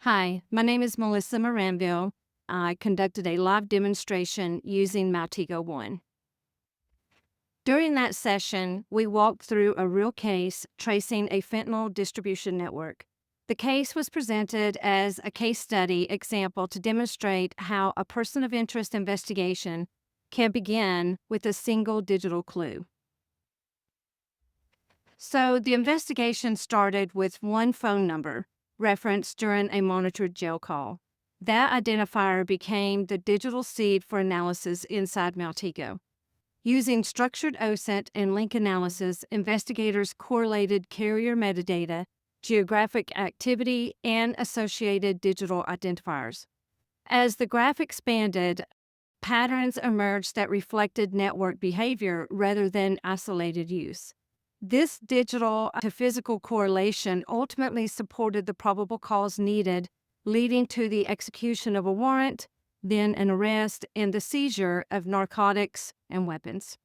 Hi, my name is Melissa Maranville. I conducted a live demonstration using Maltego One. During that session, we walked through a real case tracing a fentanyl distribution network. The case was presented as a case study example to demonstrate how a person of interest investigation can begin with a single digital clue. So the investigation started with one phone number referenced during a monitored jail call. That identifier became the digital seed for analysis inside Maltego. Using structured OSINT and link analysis, investigators correlated carrier metadata, geographic activity, and associated digital identifiers. As the graph expanded, patterns emerged that reflected network behavior rather than isolated use. This digital to physical correlation ultimately supported the probable cause needed, leading to the execution of a warrant, then an arrest, and the seizure of narcotics and weapons.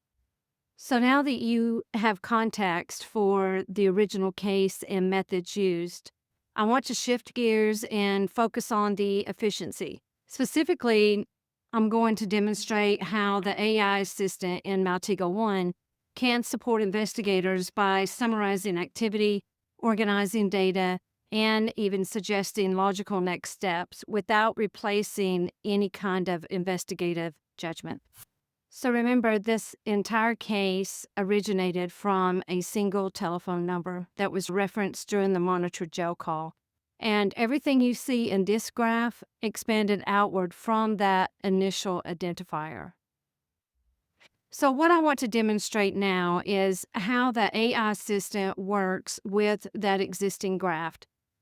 So now that you have context for the original case and methods used, I want to shift gears and focus on the efficiency. Specifically, I'm going to demonstrate how the AI assistant in Maltego One can support investigators by summarizing activity, organizing data, and even suggesting logical next steps without replacing any kind of investigative judgment. So remember, this entire case originated from a single telephone number that was referenced during the monitored jail call. And everything you see in this graph expanded outward from that initial identifier. So what I want to demonstrate now is how the AI assistant works with that existing graph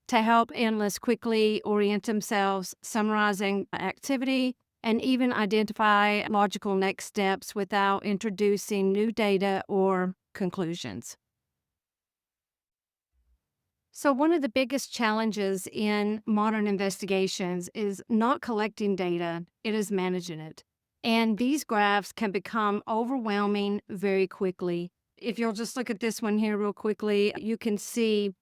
to help analysts quickly orient themselves, summarizing activity, and even identify logical next steps without introducing new data or conclusions. So one of the biggest challenges in modern investigations is not collecting data, it is managing it. And these graphs can become overwhelming very quickly. If you'll just look at this one here real quickly, you can see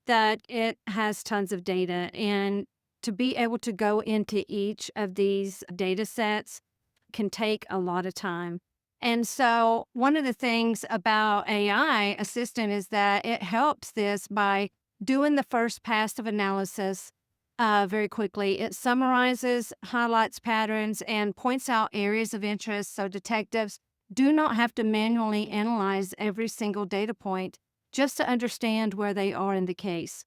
that it has tons of data. And to be able to go into each of these data sets can take a lot of time. And so one of the things about AI Assistant is that it helps this by doing the first pass of analysis very quickly. It summarizes, highlights patterns, and points out areas of interest so detectives do not have to manually analyze every single data point just to understand where they are in the case.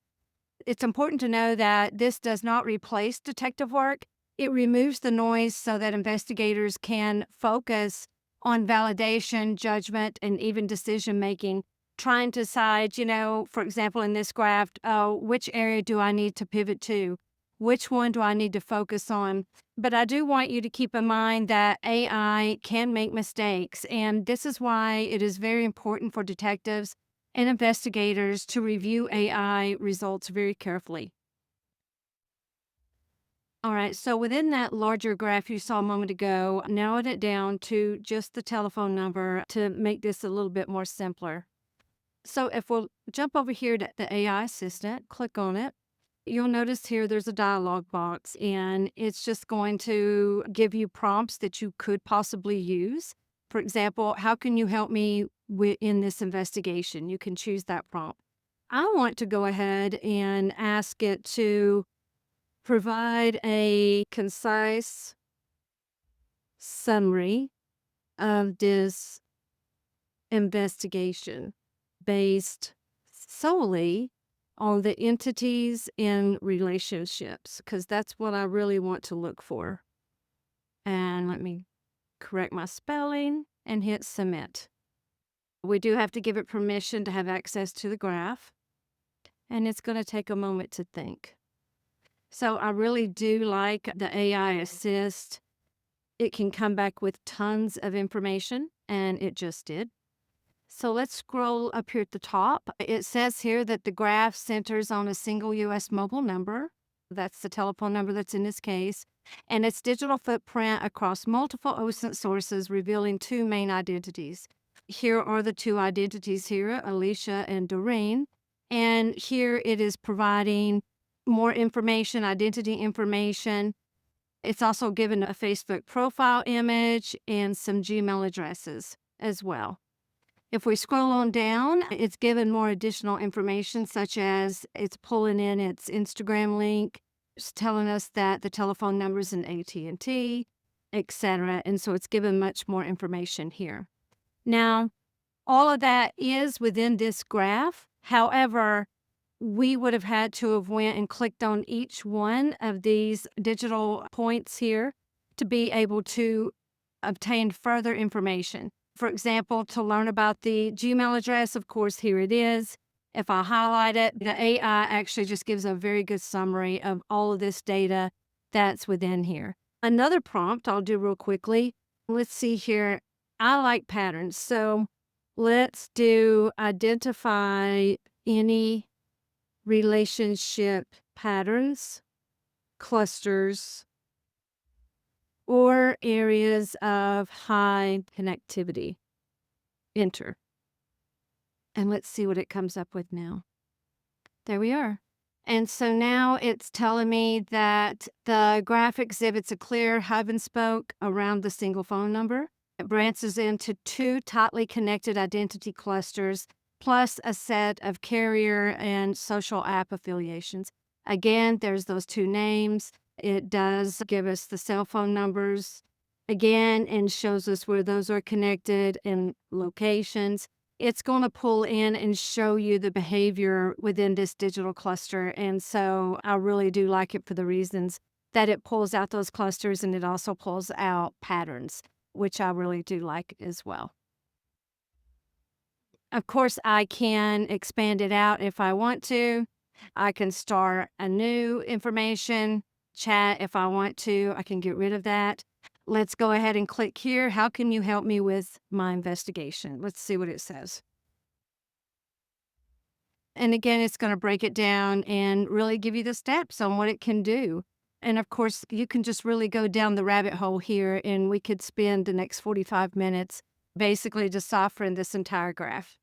It's important to know that this does not replace detective work. It removes the noise so that investigators can focus on validation, judgment, and even decision making, trying to decide, for example, in this graph, which area do I need to pivot to? Which one do I need to focus on? But I do want you to keep in mind that AI can make mistakes, and this is why it is very important for detectives and investigators to review AI results very carefully. All right, so within that larger graph you saw a moment ago, I narrowed it down to just the telephone number to make this a little bit more simpler. So if we'll jump over here to the AI assistant, click on it, you'll notice here there's a dialog box, and it's just going to give you prompts that you could possibly use. For example, how can you help me in this investigation? You can choose that prompt. I want to go ahead and ask it to provide a concise summary of this investigation based solely on the entities and relationships, because that's what I really want to look for. And let me correct my spelling and hit submit. We do have to give it permission to have access to the graph, and it's going to take a moment to think. So I really do like the AI assist. It can come back with tons of information, and it just did. So let's scroll up here at the top. It says here that the graph centers on a single U.S. mobile number. That's the telephone number that's in this case. And its digital footprint across multiple OSINT sources, revealing two main identities. Here are the two identities here, Alicia and Doreen. And here it is providing more information, identity information. It's also given a Facebook profile image and some Gmail addresses as well. If we scroll on down, it's given more additional information, such as it's pulling in its Instagram link, it's telling us that the telephone number is in AT&T, etc. And so it's given much more information here. Now, all of that is within this graph. However, we would have had to have went and clicked on each one of these digital points here to be able to obtain further information. For example, to learn about the Gmail address, of course, here it is. If I highlight it, the AI actually just gives a very good summary of all of this data that's within here. Another prompt I'll do real quickly. Let's see here. I like patterns. So let's do identify any relationship patterns, clusters, or areas of high connectivity. Enter. And let's see what it comes up with now. There we are. And so now it's telling me that the graph exhibits a clear hub and spoke around the single phone number. It branches into two tightly connected identity clusters, plus a set of carrier and social app affiliations. Again, there's those two names. It does give us the cell phone numbers again and shows us where those are connected and locations. It's going to pull in and show you the behavior within this digital cluster. And so I really do like it for the reasons that it pulls out those clusters and it also pulls out patterns, which I really do like as well. Of course, I can expand it out if I want to. I can start a new information chat if I want to. I can get rid of that. Let's go ahead and click here. How can you help me with my investigation? Let's see what it says. And again, it's going to break it down and really give you the steps on what it can do. And of course, you can just really go down the rabbit hole here, and we could spend the next 45 minutes basically deciphering this entire graph.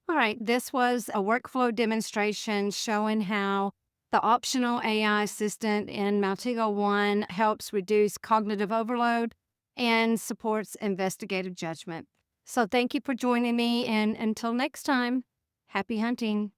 All right, this was a workflow demonstration showing how the optional AI assistant in Maltego One helps reduce cognitive overload and supports investigative judgment. So thank you for joining me, and until next time, happy hunting.